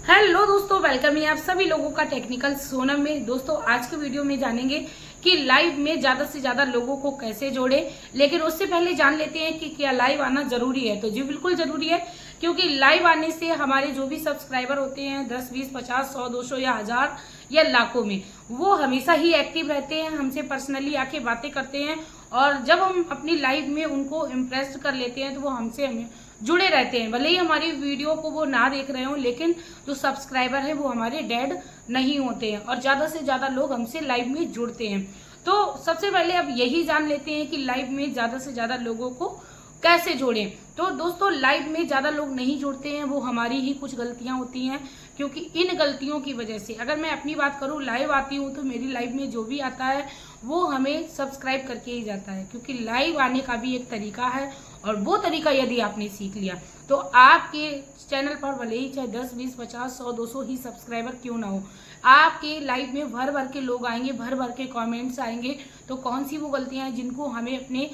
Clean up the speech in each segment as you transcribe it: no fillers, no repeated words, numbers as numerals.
Hello दोस्तों, welcome है आप सभी लोगों का टेक्निकल सोनम में। दोस्तों आज के वीडियो में जानेंगे कि लाइव में ज्यादा से ज्यादा लोगों को कैसे जोड़े। लेकिन उससे पहले जान लेते हैं कि क्या लाइव आना जरूरी है। तो जी बिल्कुल जरूरी है, क्योंकि लाइव आने से हमारे जो भी सब्सक्राइबर होते हैं 10, 20, 50, 100, 200 या 1000 या लाखों में, वो हमेशा ही एक्टिव रहते हैं, हमसे पर्सनली आके बातें करते हैं। और जब हम अपनी लाइव में उनको इम्प्रेस कर लेते हैं तो वो हमसे हमें जुड़े रहते हैं। भले ही हमारी वीडियो को वो ना देख रहे हो, लेकिन जो सब्सक्राइबर है वो हमारे डेड नहीं होते हैं और ज्यादा से ज्यादा लोग हमसे लाइव में जुड़ते हैं। तो सबसे पहले अब यही जान लेते हैं कि लाइव में ज्यादा से ज्यादा लोगों को कैसे जोड़ें। तो दोस्तों लाइव में ज्यादा लोग नहीं जुड़ते हैं, वो हमारी ही कुछ गलतियां होती हैं। क्योंकि इन गलतियों की वजह से, अगर मैं अपनी बात करूं, लाइव आती हूं तो मेरी लाइव में जो भी आता है वो हमें सब्सक्राइब करके ही जाता है। क्योंकि लाइव आने का भी एक तरीका है, और वो तरीका यदि आपने सीख लिया तो आपके चैनल पर भले ही चाहे 10, 20, 50, 100, 200 ही सब्सक्राइबर क्यों ना हो, आपके लाइव में भर भर के लोग आएंगे, भर भर के कमेंट्स आएंगे। तो कौन सी वो गलतियां हैं जिनको हमें अपने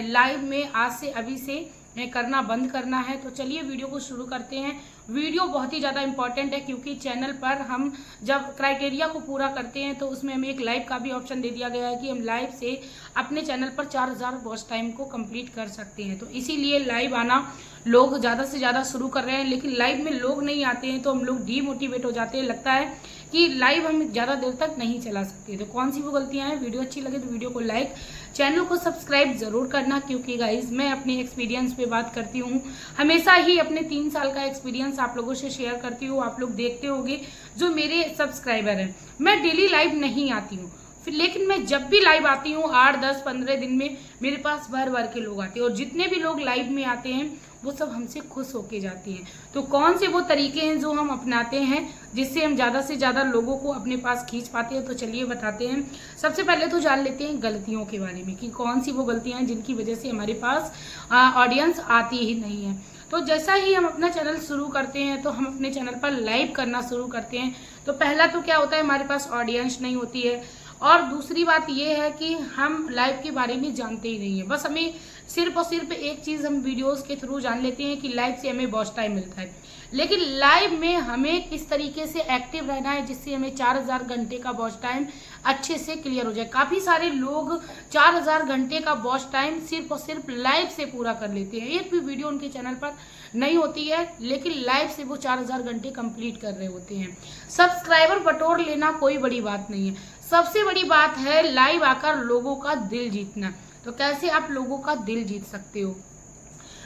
लाइव में आज से अभी से करना बंद करना है। तो चलिए वीडियो को शुरू करते हैं। वीडियो बहुत ही ज़्यादा इंपॉर्टेंट है, क्योंकि चैनल पर हम जब क्राइटेरिया को पूरा करते हैं तो उसमें हमें एक लाइव का भी ऑप्शन दे दिया गया है कि हम लाइव से अपने चैनल पर 4000 वॉच टाइम को कंप्लीट कर सकते हैं। तो इसीलिए लाइव आना लोग ज़्यादा से ज़्यादा शुरू कर रहे हैं, लेकिन लाइव में लोग नहीं आते हैं तो हम लोग डीमोटिवेट हो जाते हैं। लगता है कि लाइव हम ज़्यादा देर तक नहीं चला सकते। तो कौन सी वो गलतियां हैं? वीडियो अच्छी लगे तो वीडियो को लाइक, चैनल को सब्सक्राइब जरूर करना। क्योंकि गाइज मैं अपने एक्सपीरियंस पे बात करती हूँ, हमेशा ही अपने 3 साल का एक्सपीरियंस आप लोगों से शेयर करती हूँ। आप लोग देखते होंगे जो मेरे सब्सक्राइबर हैं, मैं डेली लाइव नहीं आती हूँ, लेकिन मैं जब भी लाइव आती हूँ 8, 10, 15 दिन में मेरे पास भर भर के लोग आते हैं। और जितने भी लोग लाइव में आते हैं वो सब हमसे खुश होके जाते हैं। तो कौन से वो तरीके हैं जो हम अपनाते हैं जिससे हम ज़्यादा से ज़्यादा लोगों को अपने पास खींच पाते हैं? तो चलिए बताते हैं। सबसे पहले तो जान लेते हैं गलतियों के बारे में कि कौन सी वो गलतियां हैं जिनकी वजह से हमारे पास ऑडियंस आती ही नहीं है। तो जैसा ही हम अपना चैनल शुरू करते हैं तो हम अपने चैनल पर लाइव करना शुरू करते हैं, तो पहला तो क्या होता है, हमारे पास ऑडियंस नहीं होती है। और दूसरी बात यह है कि हम लाइव के बारे में जानते ही नहीं है। बस हमें सिर्फ और सिर्फ एक चीज़ हम वीडियोस के थ्रू जान लेते हैं कि लाइव से हमें वॉच टाइम मिलता है। लेकिन लाइव में हमें किस तरीके से एक्टिव रहना है जिससे हमें 4000 घंटे का वॉच टाइम अच्छे से क्लियर हो जाए। काफ़ी सारे लोग 4000 घंटे का वॉच टाइम सिर्फ और सिर्फ लाइव से पूरा कर लेते हैं। एक भी वीडियो उनके चैनल पर नहीं होती है, लेकिन लाइव से वो 4000 घंटे कंप्लीट कर रहे होते हैं। सब्सक्राइबर बटोर लेना कोई बड़ी बात नहीं है, सबसे बड़ी बात है लाइव आकर लोगों का दिल जीतना। तो कैसे आप लोगों का दिल जीत सकते हो?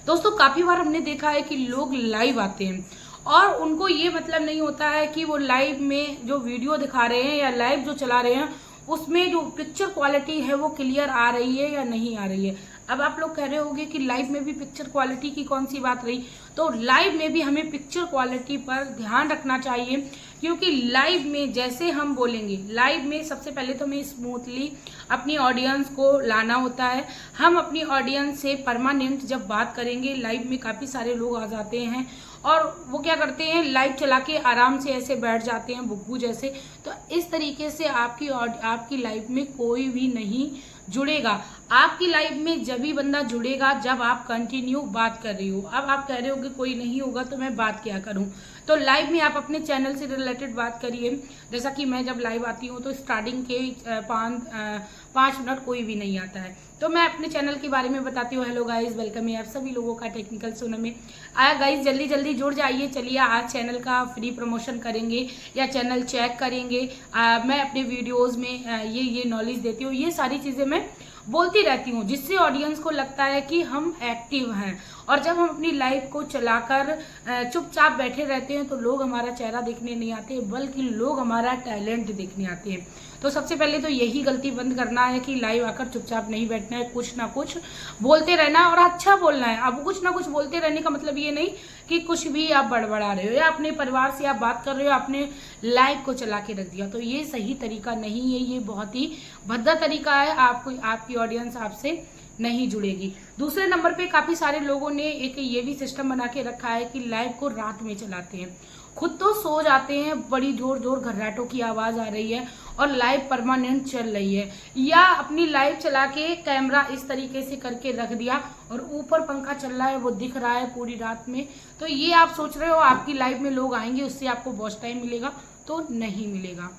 दोस्तों काफी बार हमने देखा है कि लोग लाइव आते हैं और उनको ये मतलब नहीं होता है कि वो लाइव में जो वीडियो दिखा रहे हैं या लाइव जो चला रहे हैं उसमें जो पिक्चर क्वालिटी है वो क्लियर आ रही है या नहीं आ रही है। अब आप लोग कह रहे होंगे कि लाइव में भी पिक्चर क्वालिटी की कौन सी बात रही। तो लाइव में भी हमें पिक्चर क्वालिटी पर ध्यान रखना चाहिए, क्योंकि लाइव में जैसे हम बोलेंगे, लाइव में सबसे पहले तो हमें स्मूथली अपनी ऑडियंस को लाना होता है। हम अपनी ऑडियंस से परमानेंट जब बात करेंगे, लाइव में काफ़ी सारे लोग आ जाते हैं और वो क्या करते हैं, लाइव चला के आराम से ऐसे बैठ जाते हैं बुग्गू जैसे। तो इस तरीके से आपकी लाइव में कोई भी नहीं जुड़ेगा। आपकी लाइव में जब भी बंदा जुड़ेगा जब आप कंटिन्यू बात कर रही हो। अब आप कह रहे हो कि कोई नहीं होगा तो मैं बात क्या करूं। तो लाइव में आप अपने चैनल से रिलेटेड बात करिए। जैसा कि मैं जब लाइव आती हूं तो स्टार्टिंग के 5 मिनट कोई भी नहीं आता है, तो मैं अपने चैनल के बारे में बताती हूँ। हेलो गाइज, वेलकम है आप सभी लोगों का टेक्निकल सोनम में। आया गाइज, जल्दी जल्दी जुड़ जाइए। चलिए आज चैनल का फ्री प्रमोशन करेंगे या चैनल चेक करेंगे। मैं अपने वीडियोस में ये नॉलेज देती हूँ, ये सारी चीज़ें मैं बोलती रहती हूँ, जिससे ऑडियंस को लगता है कि हम एक्टिव हैं। और जब हम अपनी लाइफ को चलाकर चुपचाप बैठे रहते हैं तो लोग हमारा चेहरा देखने नहीं आते, बल्कि लोग हमारा टैलेंट देखने आते हैं। तो सबसे पहले तो यही गलती बंद करना है कि लाइव आकर चुपचाप नहीं बैठना है, कुछ ना कुछ बोलते रहना है और अच्छा बोलना है। अब कुछ ना कुछ बोलते रहने का मतलब ये नहीं कि कुछ भी आप बड़बड़ा रहे हो या अपने परिवार से आप बात कर रहे हो, आपने लाइव को चला के रख दिया। तो ये सही तरीका नहीं है, ये बहुत ही भद्दा तरीका है। आपकी ऑडियंस आपसे नहीं जुड़ेगी। दूसरे नंबर पे काफ़ी सारे लोगों ने एक ये भी सिस्टम बना के रखा है कि लाइव को रात में चलाते हैं। खुद तो सो जाते हैं, बड़ी जोर जोर घर्राटों की आवाज़ आ रही है और लाइव परमानेंट चल रही है, या अपनी लाइव चला के कैमरा इस तरीके से करके रख दिया और ऊपर पंखा चल रहा है, वो दिख रहा है पूरी रात में, तो ये आप सोच रहे हो आपकी लाइव में लोग आएंगे उससे आपको वॉच टाइम मिलेगा? तो नहीं मिलेगा।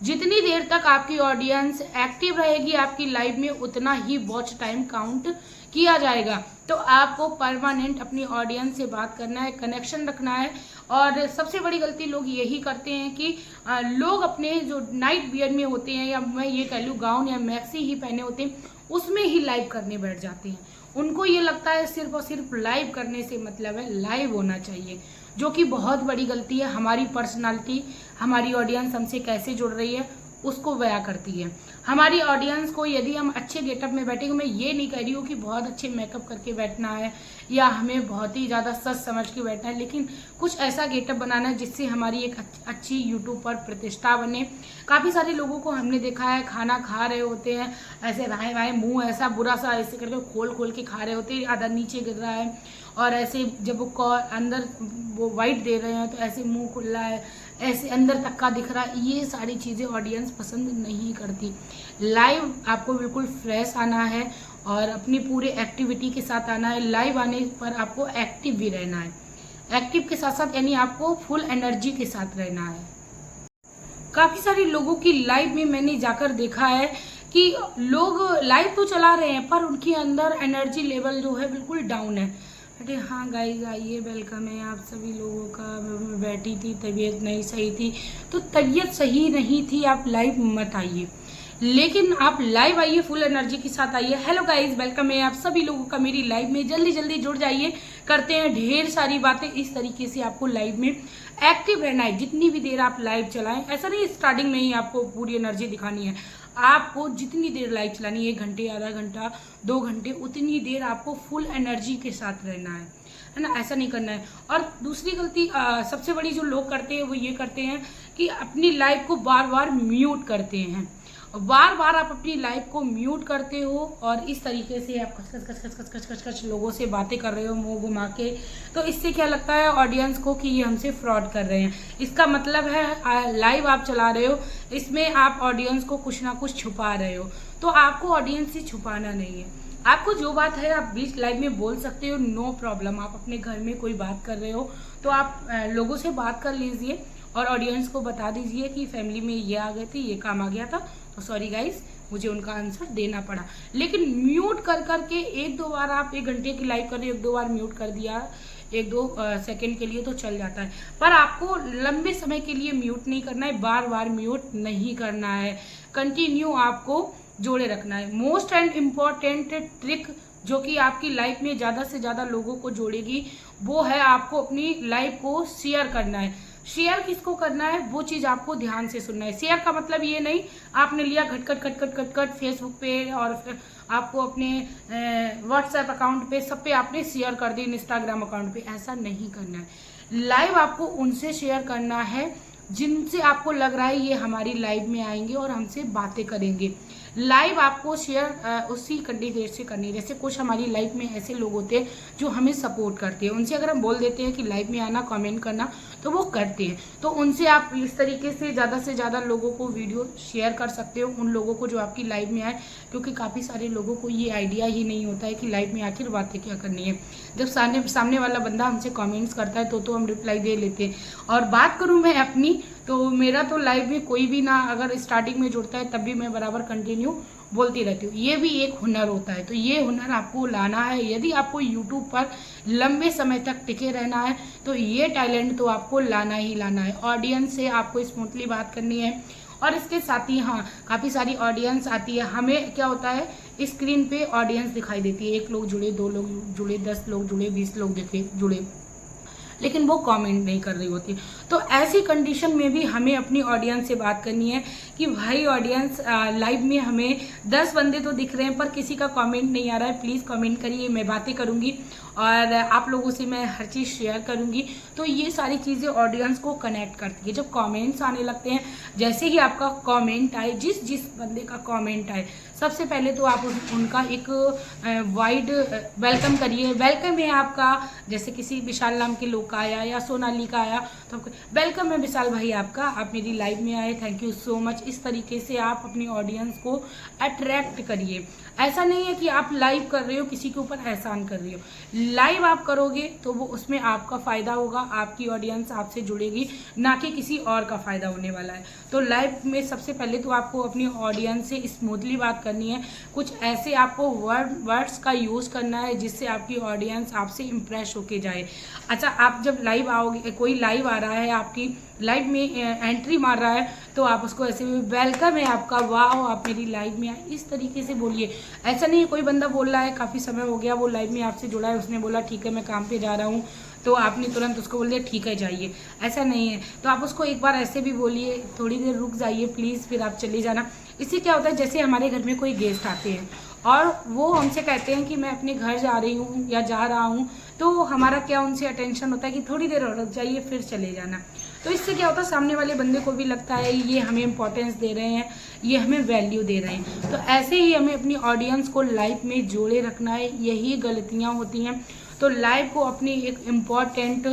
जितनी देर तक आपकी ऑडियंस एक्टिव रहेगी आपकी लाइव में, उतना ही वॉच टाइम काउंट किया जाएगा। तो आपको परमानेंट अपनी ऑडियंस से बात करना है, कनेक्शन रखना है। और सबसे बड़ी गलती लोग यही करते हैं कि लोग अपने जो नाइट वियर में होते हैं, या मैं ये कह लूँ गाउन या मैक्सी ही पहने होते हैं, उसमें ही लाइव करने बैठ जाते हैं। उनको ये लगता है सिर्फ और सिर्फ लाइव करने से मतलब है लाइव होना चाहिए, जो कि बहुत बड़ी गलती है। हमारी पर्सनालिटी, हमारी ऑडियंस हमसे कैसे जुड़ रही है उसको बयां करती है। हमारी ऑडियंस को यदि हम अच्छे गेटअप में बैठेंगे, मैं ये नहीं कह रही हूँ कि बहुत अच्छे मेकअप करके बैठना है या हमें बहुत ही ज़्यादा सच समझ के बैठना है, लेकिन कुछ ऐसा गेटअप बनाना है जिससे हमारी एक अच्छी यूट्यूब पर प्रतिष्ठा बने। काफ़ी सारे लोगों को हमने देखा है खाना खा रहे होते हैं ऐसे राय वाय, मुंह ऐसा बुरा सा ऐसे करके खोल खोल के खा रहे होते हैं, आधा नीचे गिर रहा है, और ऐसे जब वो अंदर वो वाइट दे रहे हैं तो ऐसे मुंह खुला है, ऐसे अंदर तक का दिख रहा है। ये सारी चीज़ें ऑडियंस पसंद नहीं करती। लाइव आपको बिल्कुल फ्रेश आना है और अपनी पूरे एक्टिविटी के साथ आना है। लाइव आने पर आपको एक्टिव भी रहना है, एक्टिव के साथ साथ यानी आपको फुल एनर्जी के साथ रहना है। काफ़ी सारे लोगों की लाइव में मैंने जाकर देखा है कि लोग लाइव तो चला रहे हैं पर उनके अंदर एनर्जी लेवल जो है बिल्कुल डाउन है। अरे हाँ गाइस, आइए, वेलकम है आप सभी लोगों का। मैं बैठी थी, तबीयत नहीं सही थी, तो तबीयत सही नहीं थी आप लाइव मत आइए, लेकिन आप लाइव आइए, फुल एनर्जी के साथ आइए। हेलो गाइस, वेलकम है आप सभी लोगों का मेरी लाइव में। जल्दी जल्दी जुड़ जाइए, करते हैं ढेर सारी बातें। इस तरीके से आपको लाइव में एक्टिव रहना है जितनी भी देर आप लाइव चलाएं। ऐसा नहीं स्टार्टिंग में ही आपको पूरी एनर्जी दिखानी है, आपको जितनी देर लाइव चलानी है, 1 घंटे, आधा घंटा, 2 घंटे, उतनी देर आपको फुल एनर्जी के साथ रहना है ना, ऐसा नहीं करना है। और दूसरी गलती सबसे बड़ी जो लोग करते हैं वो ये करते हैं कि अपनी लाइव को बार बार म्यूट करते हैं। बार बार आप अपनी लाइव को म्यूट करते हो और इस तरीके से आप खच लोगों से बातें कर रहे हो मुंह घुमा के, तो इससे क्या लगता है ऑडियंस को कि ये हमसे फ्रॉड कर रहे हैं। इसका मतलब है लाइव आप चला रहे हो, इसमें आप ऑडियंस को कुछ ना कुछ छुपा रहे हो। तो आपको ऑडियंस से छुपाना नहीं है, आपको जो बात है आप बीच लाइव में बोल सकते हो, नो प्रॉब्लम। आप अपने घर में कोई बात कर रहे हो तो आप लोगों से बात कर लीजिए और ऑडियंस को बता दीजिए कि फैमिली में ये आ गए थे, ये काम आ गया था, तो सॉरी गाइस, मुझे उनका आंसर देना पड़ा। लेकिन म्यूट कर करके 1-2 बार आप 1 घंटे की लाइव कर रहे हो, 1-2 बार म्यूट कर दिया 1-2 सेकंड के लिए तो चल जाता है, पर आपको लंबे समय के लिए म्यूट नहीं करना है, बार बार म्यूट नहीं करना है, कंटिन्यू आपको जोड़े रखना है। मोस्ट एंड इम्पॉर्टेंट ट्रिक जो कि आपकी लाइफ में ज़्यादा से ज़्यादा लोगों को जोड़ेगी वो है आपको अपनी लाइफ को शेयर करना है। शेयर किसको करना है वो चीज़ आपको ध्यान से सुनना है। शेयर का मतलब ये नहीं आपने लिया खटखट फेसबुक पे और फिर आपको अपने व्हाट्सएप अकाउंट पे सब पे आपने शेयर कर दी, इंस्टाग्राम अकाउंट पे, ऐसा नहीं करना है। लाइव आपको उनसे शेयर करना है जिनसे आपको लग रहा है ये हमारी लाइव में आएंगे और हमसे बातें करेंगे। लाइव आपको शेयर उसी कंडीशन से करनी है। जैसे कुछ हमारी लाइफ में ऐसे लोग होते हैं जो हमें सपोर्ट करते हैं, उनसे अगर हम बोल देते हैं कि लाइव में आना, कमेंट करना, तो वो करते हैं। तो उनसे आप इस तरीके से ज़्यादा लोगों को वीडियो शेयर कर सकते हो, उन लोगों को जो आपकी लाइव में आए, क्योंकि काफ़ी सारे लोगों को ये आइडिया ही नहीं होता है कि लाइव में आखिर बातें क्या करनी है। जब सामने वाला बंदा हमसे कमेंट्स करता है तो हम रिप्लाई दे लेते हैं। और बात करूँ मैं अपनी, तो मेरा तो लाइव में कोई भी ना अगर स्टार्टिंग में जुड़ता है तब भी मैं बराबर कंटिन्यू बोलती रहती हूँ। ये भी एक हुनर होता है, तो ये हुनर आपको लाना है। यदि आपको यूट्यूब पर लंबे समय तक टिके रहना है तो ये टैलेंट तो आपको लाना ही लाना है। ऑडियंस से आपको स्मूथली बात करनी है और इसके साथ ही हाँ, काफ़ी सारी ऑडियंस आती है। हमें क्या होता है, स्क्रीन पे ऑडियंस दिखाई देती है, 1 लोग जुड़े, 2 लोग जुड़े, 10 लोग जुड़े, 20 लोग जुड़े, लेकिन वो कमेंट नहीं कर रही होती। तो ऐसी कंडीशन में भी हमें अपनी ऑडियंस से बात करनी है कि भाई ऑडियंस, लाइव में हमें 10 बंदे तो दिख रहे हैं पर किसी का कमेंट नहीं आ रहा है, प्लीज़ कमेंट करिए, मैं बातें करूंगी और आप लोगों से मैं हर चीज़ शेयर करूंगी। तो ये सारी चीज़ें ऑडियंस को कनेक्ट करती है। जब कमेंट्स आने लगते हैं, जैसे ही आपका कमेंट आए, जिस बंदे का कमेंट आए, सबसे पहले तो आप उनका एक वाइड वेलकम करिए। वेलकम है आपका, जैसे किसी विशाल नाम के लोग आलोक का आया या सोनाली का आया तो वेलकम है विशाल भाई आपका, आप मेरी लाइव में आए, थैंक यू सो मच। इस तरीके से आप अपनी ऑडियंस को अट्रैक्ट करिए। ऐसा नहीं है कि आप लाइव कर रहे हो किसी के ऊपर एहसान कर रही हो, लाइव आप करोगे तो वो उसमें आपका फायदा होगा, आपकी ऑडियंस आपसे जुड़ेगी, ना कि किसी और का फायदा होने वाला है। तो लाइव में सबसे पहले तो आपको अपनी ऑडियंस से स्मूथली बात करनी है, कुछ ऐसे आपको वर्ड्स का यूज़ करना है जिससे आपकी ऑडियंस आपसे इम्प्रेस होके जाए। अच्छा, आप जब लाइव आओगे, कोई लाइव आ रहा है आपकी लाइव में एंट्री मार रहा है तो आप उसको ऐसे वेलकम है आपका, वाह आप मेरी लाइव में आए, इस तरीके से बोलिए। ऐसा नहीं है कोई बंदा बोल रहा है काफ़ी समय हो गया वो लाइव में आपसे जुड़ा है, उसने बोला ठीक है मैं काम पे जा रहा हूँ, तो आपने तुरंत उसको बोल दिया ठीक है जाइए, ऐसा नहीं है। तो आप उसको एक बार ऐसे भी बोलिए, थोड़ी देर रुक जाइए प्लीज़, फिर आप चले जाना। इससे क्या होता है, जैसे हमारे घर में कोई गेस्ट आते हैं और वो हमसे कहते हैं कि मैं अपने घर जा रही हूँ या जा रहा हूँ, तो हमारा क्या उनसे अटेंशन होता है कि थोड़ी देर और रुक जाइए फिर चले जाना। तो इससे क्या होता है, सामने वाले बंदे को भी लगता है ये हमें इम्पोर्टेंस दे रहे हैं, ये हमें वैल्यू दे रहे हैं। तो ऐसे ही हमें अपनी ऑडियंस को लाइव में जोड़े रखना है, यही गलतियाँ होती हैं। तो लाइव को अपनी एक इम्पॉर्टेंट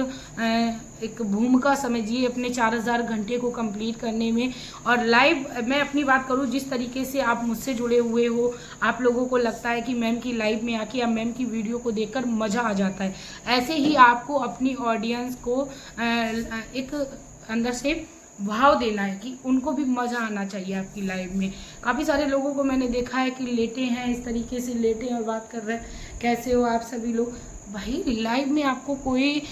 एक भूमिका समझिए अपने 4000 घंटे को कंप्लीट करने में। और लाइव मैं अपनी बात करूं, जिस तरीके से आप मुझसे जुड़े हुए हो, आप लोगों को लगता है कि मैम की लाइव में आके या मैम की वीडियो को देखकर मज़ा आ जाता है, ऐसे ही आपको अपनी ऑडियंस को एक अंदर से भाव देना है कि उनको भी मज़ा आना चाहिए आपकी लाइव में। काफ़ी सारे लोगों को मैंने देखा है कि लेटे हैं, इस तरीके से लेटे हैं और बात कर रहे हैं, कैसे हो आप सभी लोग। भाई लाइव में आपको कोई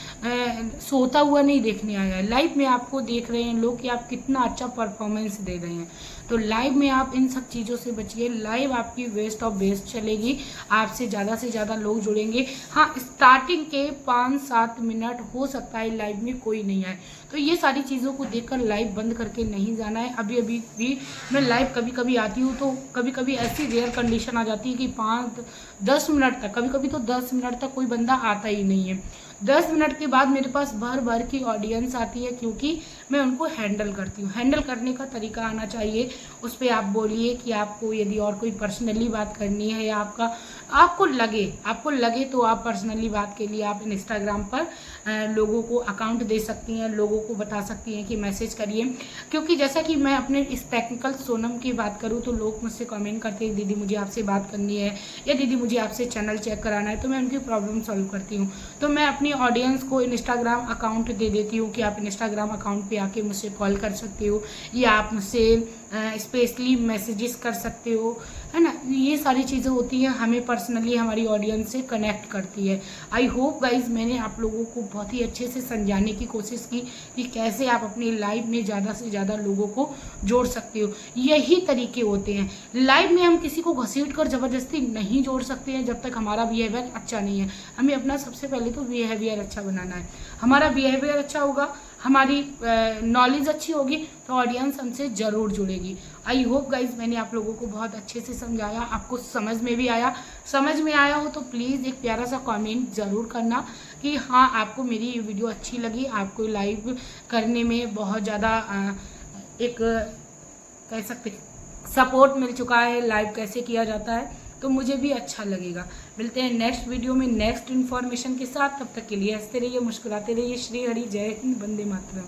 सोता हुआ नहीं देखने आया है, लाइव में आपको देख रहे हैं लोग कि आप कितना अच्छा परफॉर्मेंस दे रहे हैं। तो लाइव में आप इन सब चीज़ों से बचिए, लाइव आपकी वेस्ट ऑफ बेस्ट चलेगी, आपसे से ज़्यादा लोग जुड़ेंगे। हाँ, स्टार्टिंग के 5-7 मिनट हो सकता है लाइव में कोई नहीं आए, तो ये सारी चीज़ों को देखकर लाइव बंद करके नहीं जाना है। अभी भी मैं लाइव कभी कभी आती हूँ तो कभी कभी ऐसी रेयर कंडीशन आ जाती है कि 5-10 मिनट तक, कभी कभी तो 10 मिनट तक कोई बंदा आता ही नहीं है। 10 मिनट के बाद मेरे पास भर भर की ऑडियंस आती है, क्योंकि मैं उनको हैंडल करती हूँ। हैंडल करने का तरीका आना चाहिए, उस पर आप बोलिए कि आपको यदि और कोई पर्सनली बात करनी है या आपको लगे तो आप पर्सनली बात के लिए आप इंस्टाग्राम पर लोगों को अकाउंट दे सकती हैं, लोगों को बता सकती हैं कि मैसेज करिए। क्योंकि जैसा कि मैं अपने इस टेक्निकल सोनम की बात करूँ तो लोग मुझसे कमेंट करते हैं दीदी मुझे आपसे बात करनी है या दीदी मुझे आपसे चैनल चेक कराना है, तो मैं उनकी प्रॉब्लम सॉल्व करती हूँ। तो मैं अपनी ऑडियंस को इंस्टाग्राम अकाउंट दे देती हूँ कि आप इंस्टाग्राम अकाउंट पे आके मुझसे कॉल कर सकते हो या आप मुझसे स्पेशली मैसेजेस कर सकते हो, है ना। ये सारी चीज़ें होती हैं, हमें पर्सनली हमारी ऑडियंस से कनेक्ट करती है। आई होप गाइज मैंने आप लोगों को बहुत ही अच्छे से समझाने की कोशिश की कि कैसे आप अपनी लाइव में ज़्यादा से ज़्यादा लोगों को जोड़ सकते हो। यही तरीके होते हैं, लाइव में हम किसी को घसीट कर ज़बरदस्ती नहीं जोड़ सकते हैं जब तक हमारा बिहेवियर अच्छा नहीं है। हमें अपना सबसे पहले तो बिहेवियर अच्छा बनाना है, हमारा बिहेवियर अच्छा होगा, हमारी नॉलेज अच्छी होगी तो ऑडियंस हमसे ज़रूर जुड़ेगी। आई होप गाइज मैंने आप लोगों को बहुत अच्छे से समझाया, आपको समझ में भी आया। समझ में आया हो तो प्लीज़ एक प्यारा सा कमेंट ज़रूर करना कि हाँ आपको मेरी ये वीडियो अच्छी लगी, आपको लाइव करने में बहुत ज़्यादा एक कह सकते सपोर्ट मिल चुका है, लाइव कैसे किया जाता है, तो मुझे भी अच्छा लगेगा। मिलते हैं नेक्स्ट वीडियो में नेक्स्ट इन्फॉर्मेशन के साथ, तब तक के लिए हंसते रहिए, मुस्कुराते रहिए। श्री हरि, जय हिंद, वंदे मातरम।